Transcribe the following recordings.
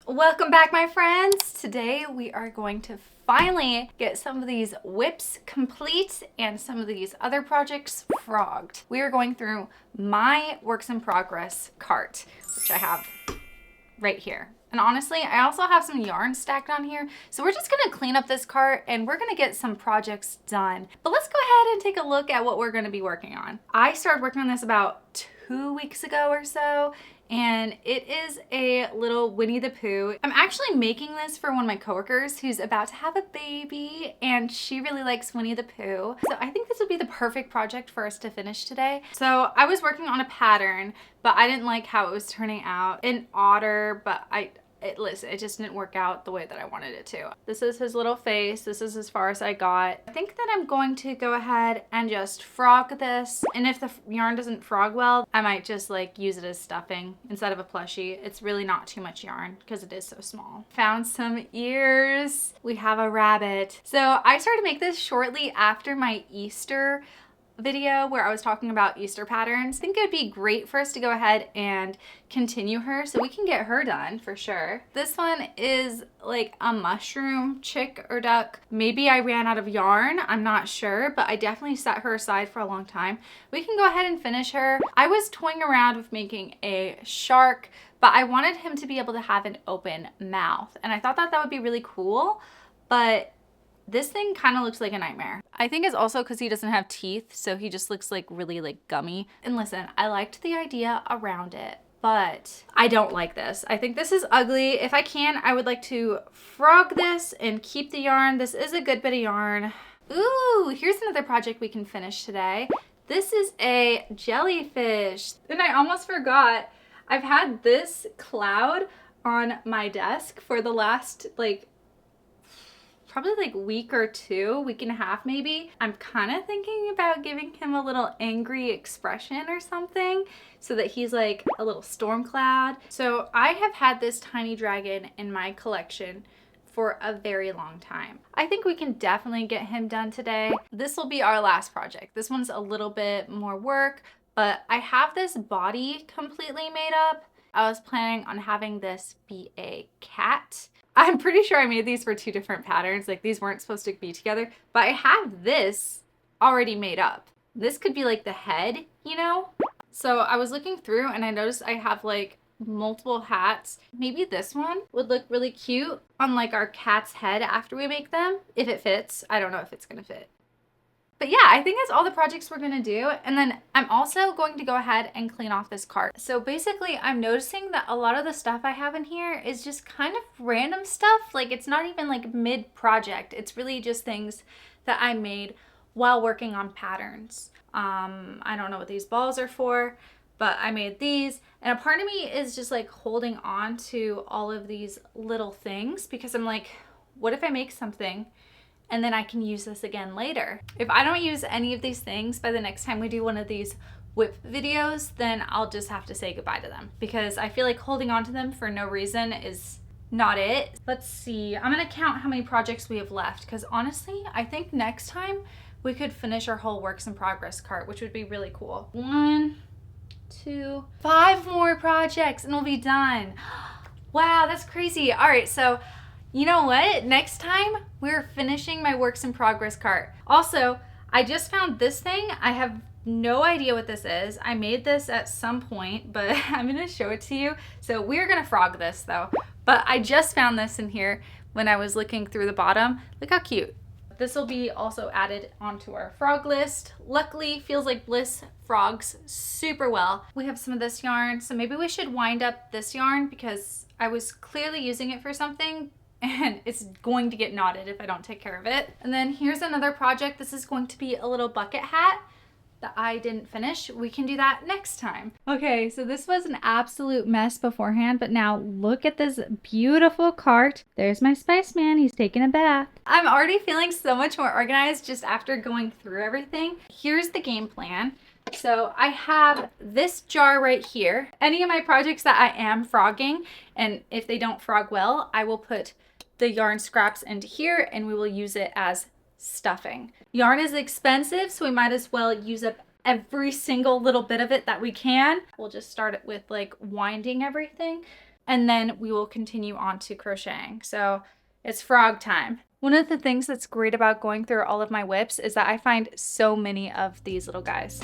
Welcome back, my friends. Today we are going to finally get some of these whips complete and some of these other projects frogged. We are going through my works in progress cart, which I have right here. And honestly, I also have some yarn stacked on here. So we're just gonna clean up this cart and we're gonna get some projects done. But let's go ahead and take a look at what we're gonna be working on. I started working on this about 2 weeks ago or so, and it is a little Winnie the Pooh. I'm actually making this for one of my coworkers who's about to have a baby, and she really likes Winnie the Pooh. So I think this would be the perfect project for us to finish today. So I was working on a pattern, but I didn't like how it was turning out. An otter, but listen, it just didn't work out the way that I wanted it to. This is his little face. This is as far as I got. I think that I'm going to go ahead and just frog this. And if the yarn doesn't frog well, I might just like use it as stuffing instead of a plushie. It's really not too much yarn because it is so small. Found some ears. We have a rabbit. So I started to make this shortly after my Easter video where I was talking about Easter patterns. I think it would be great for us to go ahead and continue her so we can get her done for sure. This one is like a mushroom chick or duck. Maybe I ran out of yarn, I'm not sure, but I definitely set her aside for a long time. We can go ahead and finish her. I was toying around with making a shark, but I wanted him to be able to have an open mouth, and I thought that that would be really cool, but this thing kind of looks like a nightmare. I think it's also because he doesn't have teeth, so he just looks like really like gummy. And listen, I liked the idea around it, but I don't like this. I think this is ugly. If I can, I would like to frog this and keep the yarn. This is a good bit of yarn. Ooh, here's another project we can finish today. This is a jellyfish. And I almost forgot, I've had this cloud on my desk for the last probably like week or two, week and a half maybe. I'm kind of thinking about giving him a little angry expression or something so that he's like a little storm cloud. So I have had this tiny dragon in my collection for a very long time. I think we can definitely get him done today. This will be our last project. This one's a little bit more work, but I have this body completely made up. I was planning on having this be a cat. I'm pretty sure I made these for 2 different patterns. Like these weren't supposed to be together, but I have this already made up. This could be like the head, you know? So I was looking through and I noticed I have like multiple hats. Maybe this one would look really cute on like our cat's head after we make them. If it fits, I don't know if it's gonna fit. But yeah, I think that's all the projects we're gonna do. And then I'm also going to go ahead and clean off this cart. So basically I'm noticing that a lot of the stuff I have in here is just kind of random stuff. Like it's not even like mid-project. It's really just things that I made while working on patterns. I don't know what these balls are for, but I made these. And a part of me is just like holding on to all of these little things because I'm like, what if I make something and then I can use this again later? If I don't use any of these things by the next time we do one of these whip videos, then I'll just have to say goodbye to them because I feel like holding on to them for no reason is not it. Let's see, I'm gonna count how many projects we have left because honestly, I think next time we could finish our whole works in progress cart, which would be really cool. 1, 2, 5 more projects and we'll be done. Wow, that's crazy. All right, so you know what? Next time we're finishing my works in progress cart. Also, I just found this thing. I have no idea what this is. I made this at some point, but I'm gonna show it to you. So we're gonna frog this though. But I just found this in here when I was looking through the bottom. Look how cute. This will be also added onto our frog list. Luckily, Feels Like Bliss frogs super well. We have some of this yarn, so maybe we should wind up this yarn because I was clearly using it for something and it's going to get knotted if I don't take care of it. And then here's another project. This is going to be a little bucket hat that I didn't finish. We can do that next time. Okay, so this was an absolute mess beforehand, but now look at this beautiful cart. There's my Spice Man, he's taking a bath. I'm already feeling so much more organized just after going through everything. Here's the game plan. So I have this jar right here. Any of my projects that I am frogging, and if they don't frog well, I will put the yarn scraps into here and we will use it as stuffing. Yarn is expensive, so we might as well use up every single little bit of it that we can. We'll just start it with like winding everything. and then we will continue on to crocheting. So it's frog time. One of the things that's great about going through all of my whips is that I find so many of these little guys.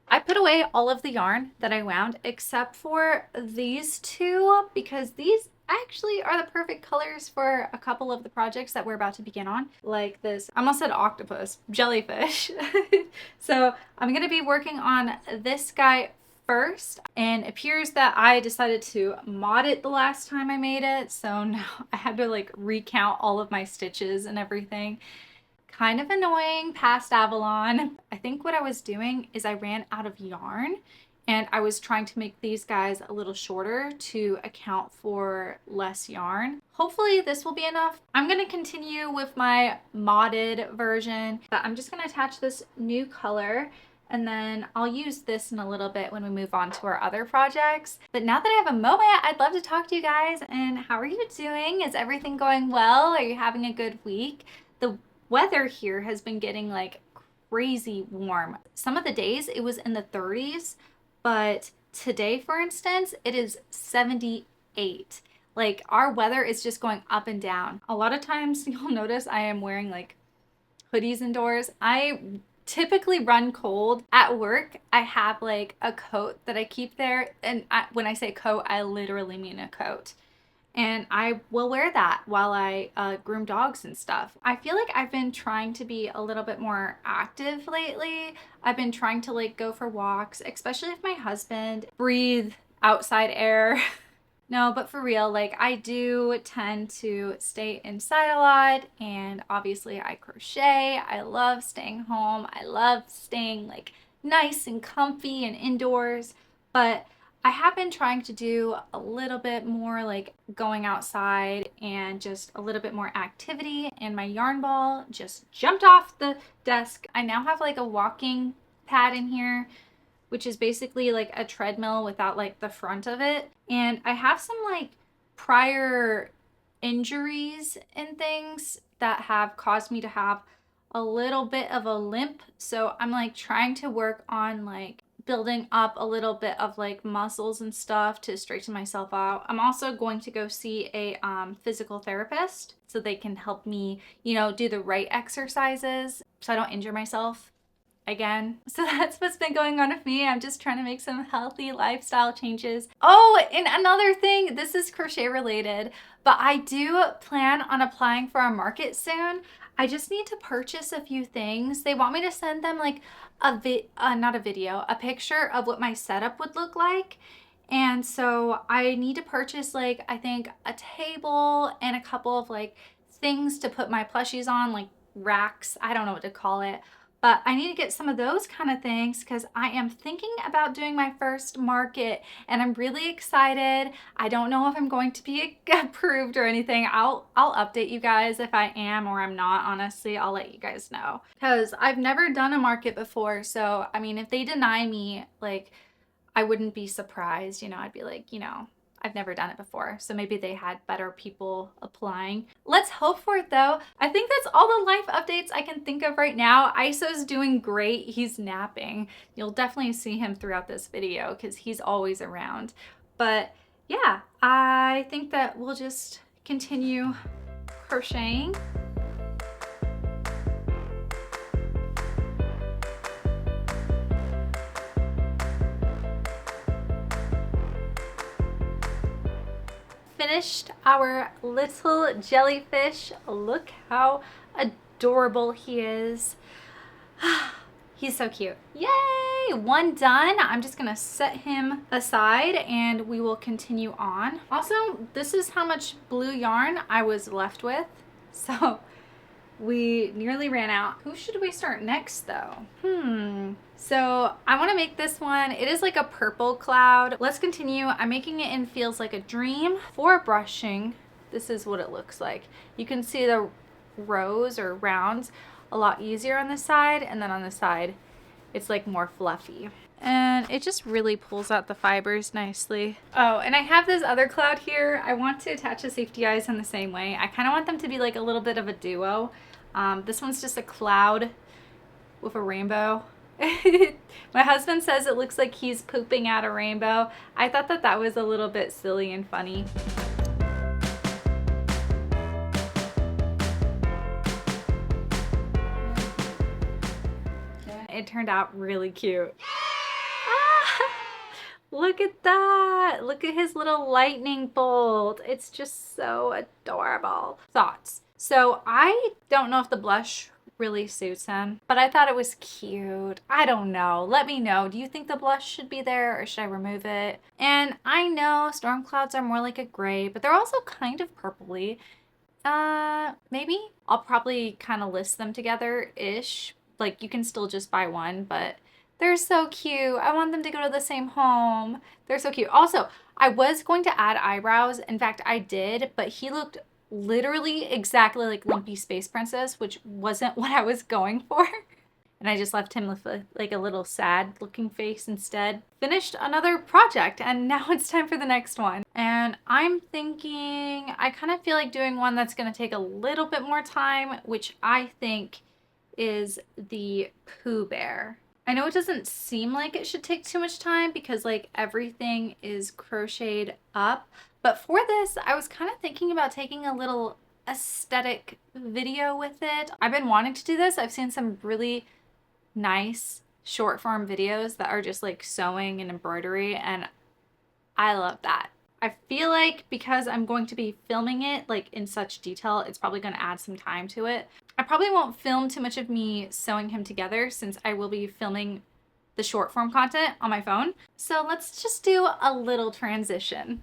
I put away all of the yarn that I wound except for these two, because these actually are the perfect colors for a couple of the projects that we're about to begin on. Like this, I almost said octopus, jellyfish. So I'm gonna be working on this guy first, and it appears that I decided to mod it the last time I made it, so now I had to like recount all of my stitches and everything. Kind of annoying past Avalon. I think what I was doing is I ran out of yarn and I was trying to make these guys a little shorter to account for less yarn. Hopefully this will be enough. I'm going to continue with my modded version, but I'm just going to attach this new color and then I'll use this in a little bit when we move on to our other projects. But now that I have a moment, I'd love to talk to you guys. And how are you doing? Is everything going well? Are you having a good week? The weather here has been getting like crazy warm. Some of the days it was in the 30s, but today, for instance, it is 78. Like our weather is just going up and down. A lot of times you'll notice I am wearing like hoodies indoors. I typically run cold. At work, I have like a coat that I keep there. And when I say coat, I literally mean a coat. And I will wear that while I groom dogs and stuff. I feel like I've been trying to be a little bit more active lately. I've been trying to like go for walks, especially with my husband, breathe outside air. No, but for real, like I do tend to stay inside a lot, and obviously I crochet. I love staying home. I love staying like nice and comfy and indoors, but I have been trying to do a little bit more like going outside and just a little bit more activity, and my yarn ball just jumped off the desk. I now have like a walking pad in here, which is basically like a treadmill without like the front of it. And I have some like prior injuries and things that have caused me to have a little bit of a limp. So I'm like trying to work on like building up a little bit of like muscles and stuff to straighten myself out. I'm also going to go see a physical therapist so they can help me, you know, do the right exercises so I don't injure myself again. So that's what's been going on with me. I'm just trying to make some healthy lifestyle changes. Oh, and another thing, this is crochet related, but I do plan on applying for a market soon. I just need to purchase a few things. They want me to send them like a picture of what my setup would look like. And so I need to purchase like, I think a table and a couple of like things to put my plushies on, like racks. I don't know what to call it. But I need to get some of those kind of things because I am thinking about doing my first market and I'm really excited. I don't know if I'm going to be approved or anything. I'll update you guys if I am or I'm not. Honestly, I'll let you guys know because I've never done a market before. So, I mean, if they deny me, like, I wouldn't be surprised. You know, I'd be like, you know, I've never done it before, so maybe they had better people applying. Let's hope for it though. I think that's all the life updates I can think of right now. Iso's doing great. He's napping. You'll definitely see him throughout this video because he's always around. But yeah, I think that we'll just continue crocheting. Finished our little jellyfish. Look how adorable he is. He's so cute. Yay! One done. I'm just gonna set him aside and we will continue on. Also, this is how much blue yarn I was left with. So we nearly ran out. Who should we start next though? So I want to make this one. It is like a purple cloud. Let's continue. I'm making it in Feels Like a Dream. For brushing, this is what it looks like. You can see the rows or rounds a lot easier on this side, and then on the side it's like more fluffy. And it just really pulls out the fibers nicely. Oh, and I have this other cloud here. I want to attach the safety eyes in the same way. I kind of want them to be like a little bit of a duo. This one's just a cloud with a rainbow. My husband says it looks like he's pooping out a rainbow. I thought that that was a little bit silly and funny. It turned out really cute. Look at that. Look at his little lightning bolt. It's just so adorable. Thoughts. So I don't know if the blush really suits him, but I thought it was cute. I don't know. Let me know. Do you think the blush should be there or should I remove it? And I know storm clouds are more like a gray, but they're also kind of purpley. Maybe I'll probably kind of list them together-ish. Like you can still just buy one, but they're so cute. I want them to go to the same home. They're so cute. Also, I was going to add eyebrows. In fact, I did, but he looked literally exactly like Lumpy Space Princess, which wasn't what I was going for. And I just left him with like a little sad looking face instead. Finished another project and now it's time for the next one. And I'm thinking, I kind of feel like doing one that's gonna take a little bit more time, which I think is the Pooh Bear. I know it doesn't seem like it should take too much time because like everything is crocheted up, but for this I was kind of thinking about taking a little aesthetic video with it. I've been wanting to do this. I've seen some really nice short form videos that are just like sewing and embroidery, and I love that. I feel like because I'm going to be filming it like in such detail, it's probably going to add some time to it. I probably won't film too much of me sewing him together since I will be filming the short form content on my phone. So let's just do a little transition.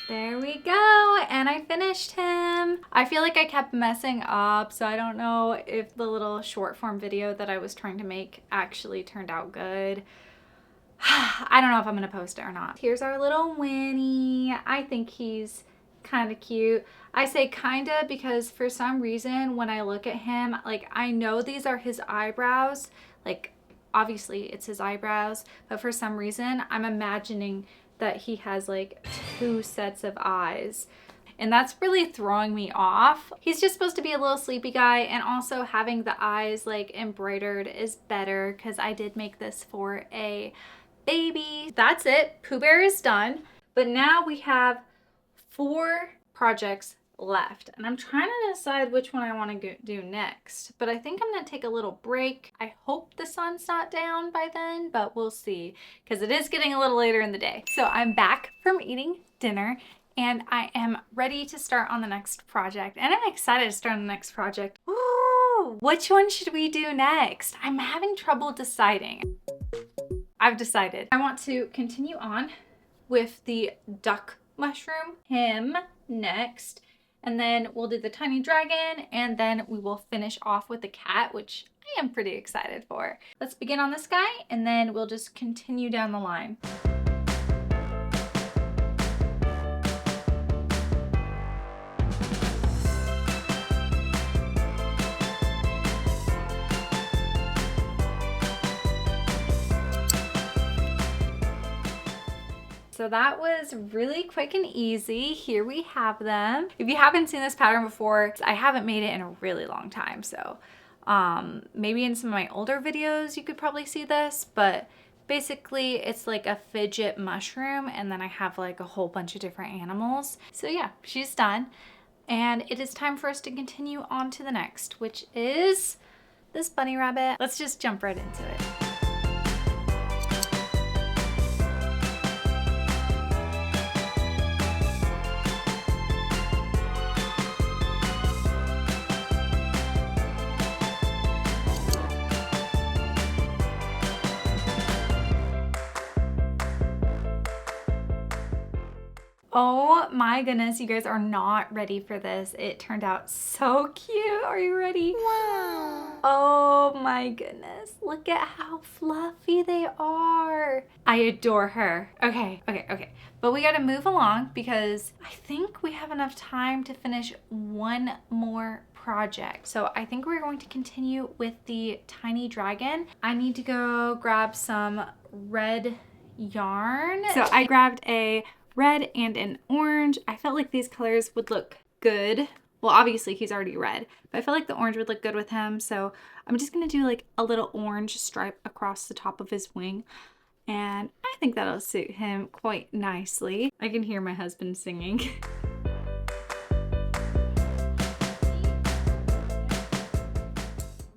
There we go, and I finished him. I feel like I kept messing up, so I don't know if the little short form video that I was trying to make actually turned out good. I don't know if I'm gonna post it or not. Here's our little Winnie. I think he's kind of cute. I say kinda because for some reason when I look at him, like I know these are his eyebrows, like obviously it's his eyebrows, but for some reason I'm imagining that he has like 2 sets of eyes. And that's really throwing me off. He's just supposed to be a little sleepy guy, and also having the eyes like embroidered is better because I did make this for a baby. That's it. Pooh Bear is done. But now we have 4 projects left, and I'm trying to decide which one I want to do next, but I think I'm going to take a little break. I hope the sun's not down by then, but we'll see because it is getting a little later in the day. So I'm back from eating dinner and I am ready to start on the next project, and I'm excited to start on the next project. Ooh, which one should we do next? I'm having trouble deciding. I've decided I want to continue on with the duck mushroom, him next, and then we'll do the tiny dragon, and then we will finish off with the cat, which I am pretty excited for. Let's begin on this guy, and then we'll just continue down the line. So that was really quick and easy. Here we have them. If you haven't seen this pattern before, I haven't made it in a really long time. So maybe in some of my older videos, you could probably see this, but basically it's like a fidget mushroom. And then I have like a whole bunch of different animals. So yeah, she's done. And it is time for us to continue on to the next, which is this bunny rabbit. Let's just jump right into it. Oh my goodness, you guys are not ready for this. It turned out so cute. Are you ready? Wow. Oh my goodness. Look at how fluffy they are. I adore her. Okay. But we gotta move along because I think we have enough time to finish one more project. So I think we're going to continue with the tiny dragon. I need to go grab some red yarn. So I grabbed a red and an orange. I felt like these colors would look good. Well, obviously he's already red, but I feel like the orange would look good with him. So I'm just gonna do like a little orange stripe across the top of his wing. And I think that'll suit him quite nicely. I can hear my husband singing.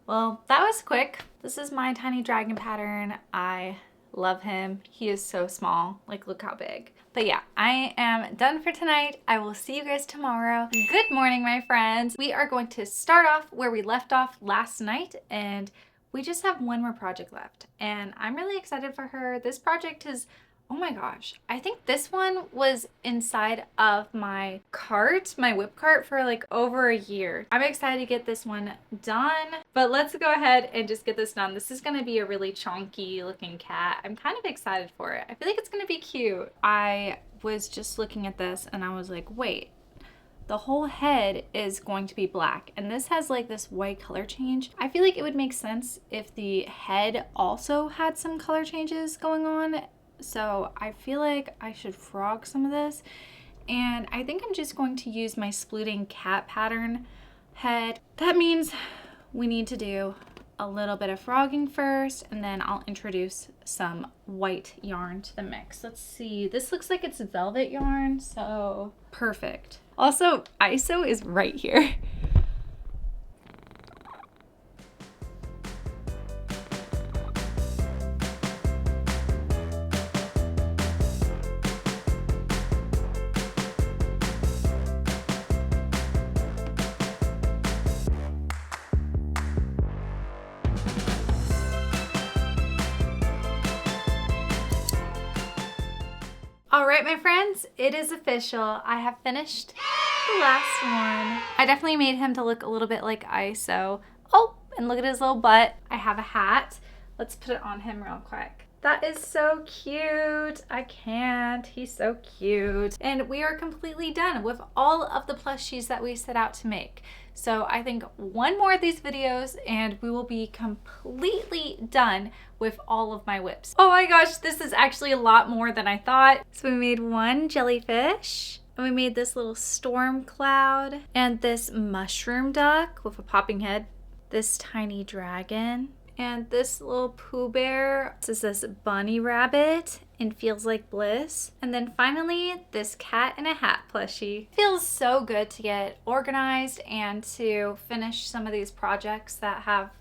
Well, that was quick. This is my tiny dragon pattern. I love him. He is so small. Like, look how big. But yeah, I am done for tonight. I will see you guys tomorrow. Good morning, my friends. We are going to start off where we left off last night, and we just have one more project left. And I'm really excited for her. This project is, oh my gosh, I think this one was inside of my cart, my whip cart, for like over a year. I'm excited to get this one done, but let's go ahead and just get this done. This is gonna be a really chunky looking cat. I'm kind of excited for it. I feel like it's gonna be cute. I was just looking at this and I was like, wait, the whole head is going to be black and this has like this white color change. I feel like it would make sense if the head also had some color changes going on. So I feel like I should frog some of this, and I think I'm just going to use my splooting cat pattern head. That means we need to do a little bit of frogging first, and then I'll introduce some white yarn to the mix. Let's see, this looks like it's velvet yarn, so perfect. Also, ISO is right here. All right, my friends, it is official. I have finished the last one. I definitely made him to look a little bit like ISO. Oh, and look at his little butt. I have a hat. Let's put it on him real quick. That is so cute. I can't. He's so cute. And we are completely done with all of the plushies that we set out to make. So I think one more of these videos and we will be completely done with all of my whips. Oh my gosh, this is actually a lot more than I thought. So we made one jellyfish, and we made this little storm cloud, and this mushroom duck with a popping head, this tiny dragon, and this little Pooh Bear. This is this bunny rabbit and Feels Like Bliss. And then finally, this cat in a hat plushie. Feels so good to get organized and to finish some of these projects that have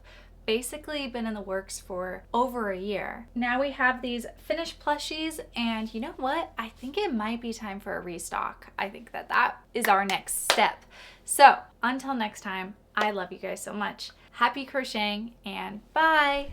basically been in the works for over a year. Now we have these finished plushies, and you know what? I think it might be time for a restock. I think that that is our next step. So until next time, I love you guys so much. Happy crocheting and bye.